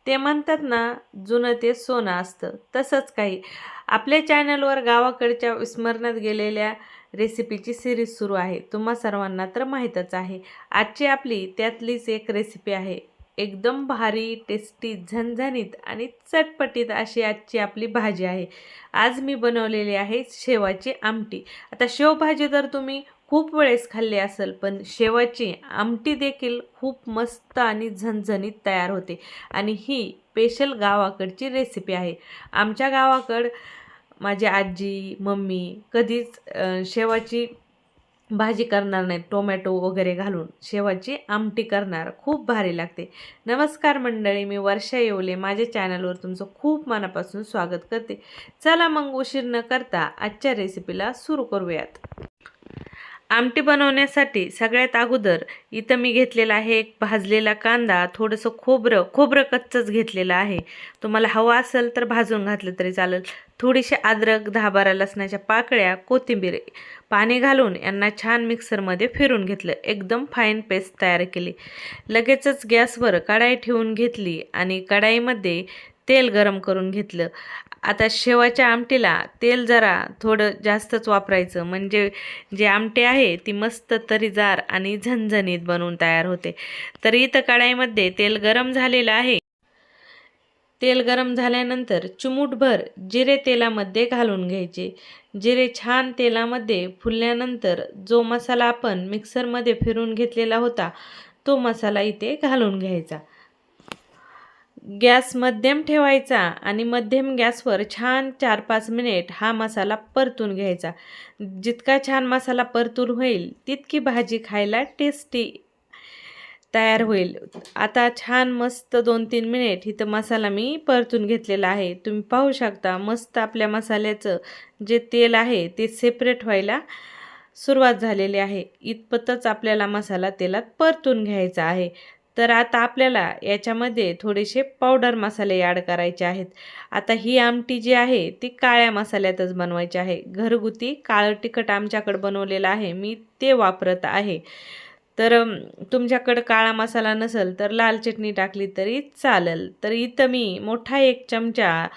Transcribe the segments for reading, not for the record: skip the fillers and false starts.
ते म्हणतात ना, जुनं ते सोनं असतं. तसंच काही आपल्या चॅनलवर गावाकडच्या विस्मरणात गेलेल्या रेसिपीची सिरीज सुरू आहे. तुम्हा सर्वांना तर माहीतच आहे. आजची आपली त्यातलीच एक रेसिपी आहे. एकदम भारी, टेस्टी, झणझणीत आणि चटपटीत अशी आजची आपली भाजी आहे. आज मी बनवलेली आहे शेवाची आमटी. आता शेवभाजी तर तुम्ही खूप वेळेस खाल्ली असेल, पण शेवाची आमटी देखील खूप मस्त आणि झणझणीत तयार होते. आणि ही स्पेशल गावाकडची रेसिपी आहे. आमच्या गावाकडं माझी आजी, मम्मी कधीच शेवाची भाजी करणार नाहीत. टोमॅटो वगैरे घालून शेवाची आमटी करणार. खूप भारी लागते. नमस्कार मंडळी, मी वर्षा येवले. माझ्या चॅनलवर तुमचं खूप मनापासून स्वागत करते. चला मग उशीर न करता आजच्या रेसिपीला सुरू करूयात. आमटी बनवण्यासाठी सगळ्यात अगोदर इथं मी घेतलेला आहे एक भाजलेला कांदा, थोडंसं खोबरं कच्चंच घेतलेलं आहे. तुम्हाला हवं असेल तर भाजून घातलं तरी चालेल. थोडीशी अद्रक, 10-12 लसणाच्या पाकळ्या, कोथिंबीर, पाणी घालून यांना छान मिक्सरमध्ये फिरून घेतलं. एकदम फाईन पेस्ट तयार केली. लगेचच गॅसवर कढाई ठेवून घेतली आणि कढाईमध्ये तेल गरम करून घेतलं. आता शेवाच्या आमटीला तेल जरा थोडं जास्तच वापरायचं, म्हणजे जी आमटी आहे ती मस्त तरीदार आणि झणझणीत बनवून तयार होते. तर इथं कढाईमध्ये तेल गरम झालेलं आहे. तेल गरम झाल्यानंतर चिमूटभर जिरे तेलामध्ये घालून घ्यायचे. जिरे छान तेलामध्ये फुलल्यानंतर जो मसाला आपण मिक्सरमध्ये फिरून घेतलेला होता तो मसाला इथे घालून घ्यायचा. गॅस मध्यम ठेवायचा आणि मध्यम गॅसवर छान 4-5 मिनिट हा मसाला परतून घ्यायचा. जितका छान मसाला परतून होईल तितकी भाजी खायला टेस्टी तयार होईल. आता छान मस्त 2-3 मिनिट इथं मसाला मी परतून घेतलेला आहे. तुम्ही पाहू शकता मस्त आपल्या मसाल्याचं जे तेल आहे ते सेपरेट व्हायला सुरुवात झालेली आहे. इतपतच आपल्याला मसाला तेलात परतून घ्यायचा आहे. तर आता आपल्याला याच्यामध्ये थोडेसे पावडर मसाले ॲड करायचे आहेत. आता ही आमटी जी आहे ती काळ्या मसाल्यातच बनवायची आहे. घरगुती काळं तिखट आमच्याकडं बनवलेलं आहे, मी ते वापरत आहे. तर तुमच्याकडं काळा मसाला नसेल तर लाल चटणी टाकली तरी चालेल. तर इथं मी मोठा 1 चमचा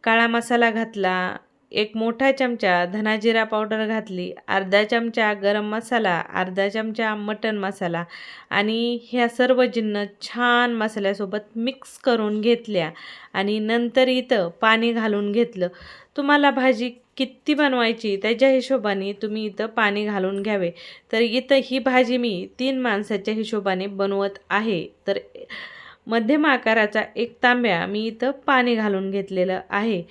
काळा मसाला घातला, 1 मोठा चमचा धना-जिरा पावडर घातली, अर्धा चमचा गरम मसाला, अर्धा चमचा मटण मसाला आणि ह्या सर्व जिन्नस छान मसाल्यासोबत मिक्स करून घेतल्या आणि नंतर इथं पाणी घालून घेतलं. तुम्हाला भाजी किती बनवायची त्याच्या हिशोबाने तुम्ही इथं पाणी घालून घ्यावे. तर इथं ही भाजी मी 3 माणसाच्या हिशोबाने बनवत आहे. तर मध्यम आकाराचा 1 तांब्या मी इथं पाणी घालून घेतलेलं आहे.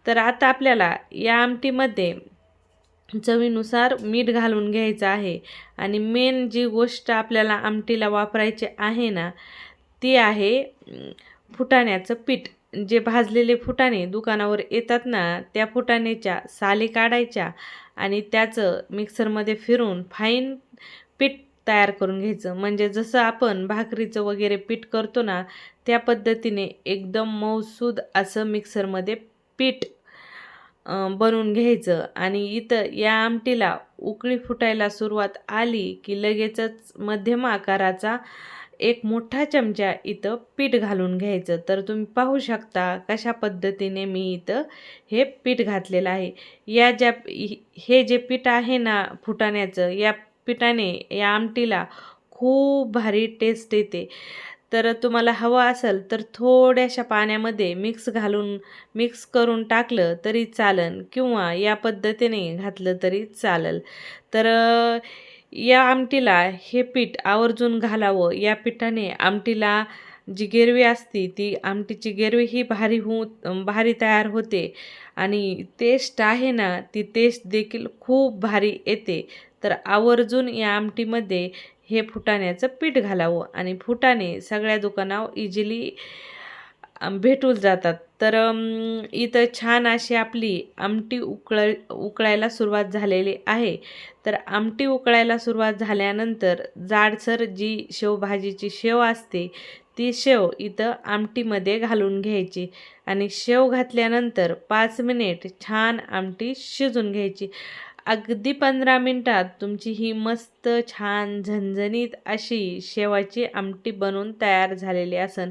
तर आता आपल्याला या आमटीमध्ये चवीनुसार मीठ घालून घ्यायचं आहे आणि मेन जी गोष्ट आपल्याला आमटीला वापरायची आहे ना ती आहे फुटाण्याचं पीठ. जे भाजलेले फुटाणे दुकानावर येतात ना त्या फुटाण्याच्या साली काढायच्या आणि त्याचं मिक्सरमध्ये फिरून फाईन पीठ तयार करून घ्यायचं. म्हणजे जसं आपण भाकरीचं वगैरे पीठ करतो ना त्या पद्धतीने एकदम मऊसूद असं मिक्सरमध्ये पीठ बनवून घ्यायचं. आणि इथं या आमटीला उकळी फुटायला सुरुवात आली की लगेचच मध्यम आकाराचा 1 मोठा चमचा इथं पीठ घालून घ्यायचं. तर तुम्ही पाहू शकता कशा पद्धतीने मी इथं हे पीठ घातलेलं आहे. हे जे पीठ आहे ना फुटाण्याचं, या पिठाने या आमटीला खूप भारी टेस्ट येते. तर तुम्हाला हवं असेल तर थोड्याशा पाण्यामध्ये मिक्स करून टाकलं तरी चालेल किंवा या पद्धतीने घातलं तरी चालेल. तर या आमटीला हे पीठ आवर्जून घालावं. या पिठाने आमटीला जी गिरवी असते ती आमटीची गिरवी ही भारी तयार होते आणि टेस्ट आहे ना ती टेस्ट देखील खूप भारी येते. तर आवर्जून या आमटीमध्ये हे फुटाण्याचं पीठ घालावं आणि फुटाणे सगळ्या दुकानावर इझिली भेटून जातात. तर इथं छान अशी आपली आमटी उकळायला सुरुवात झालेली आहे. तर आमटी उकळायला सुरुवात झाल्यानंतर जाडसर जी शेवभाजीची शेव असते ती शेव इथं आमटीमध्ये घालून घ्यायची आणि शेव घातल्यानंतर 5 मिनिट छान आमटी शिजून घ्यायची. अगदी 15 मिनिटात तुमची ही मस्त छान झणझणीत अशी शेवाची आमटी बनवून तयार झालेली असन.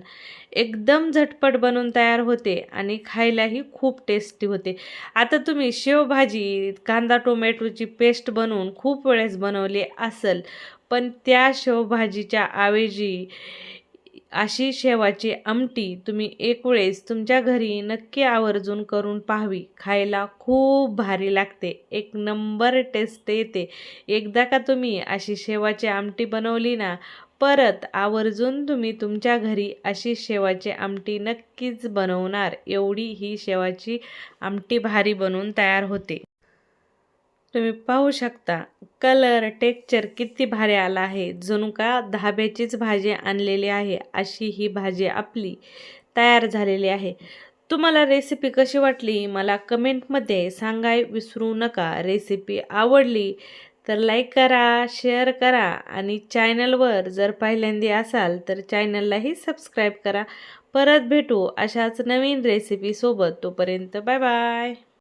एकदम झटपट बनवून तयार होते आणि खायलाही खूप टेस्टी होते. आता तुम्ही शेवभाजी कांदा टोमॅटोची पेस्ट बनवून खूप वेळेस बनवली असेल, पण त्या शेवभाजीच्या ऐवजी अशी शेवाची आमटी तुम्ही एक वेळेस तुमच्या घरी नक्की आवर्जून करून पाहावी. खायला खूप भारी लागते. एक नंबर टेस्ट येते. एकदा का तुम्ही अशी शेवाची आमटी बनवली ना, परत आवर्जून तुम्ही तुमच्या घरी अशी शेवाची आमटी नक्कीच बनवणार. एवढी ही शेवाची आमटी भारी बनवून तयार होते. तुम्ही पाहू शकता कलर टेक्चर किती भारी आला आहे. जणू का धाब्याचीच भाजी आणलेली आहे अशी ही भाजी आपली तयार झालेली आहे. तुम्हाला रेसिपी कशी वाटली मला कमेंटमध्ये सांगाय विसरू नका. रेसिपी आवडली तर लाईक करा, शेअर करा आणि चॅनलवर जर पहिल्यांदा असाल तर चॅनललाही सबस्क्राईब करा. परत भेटू अशाच नवीन रेसिपीसोबत. तोपर्यंत बाय बाय.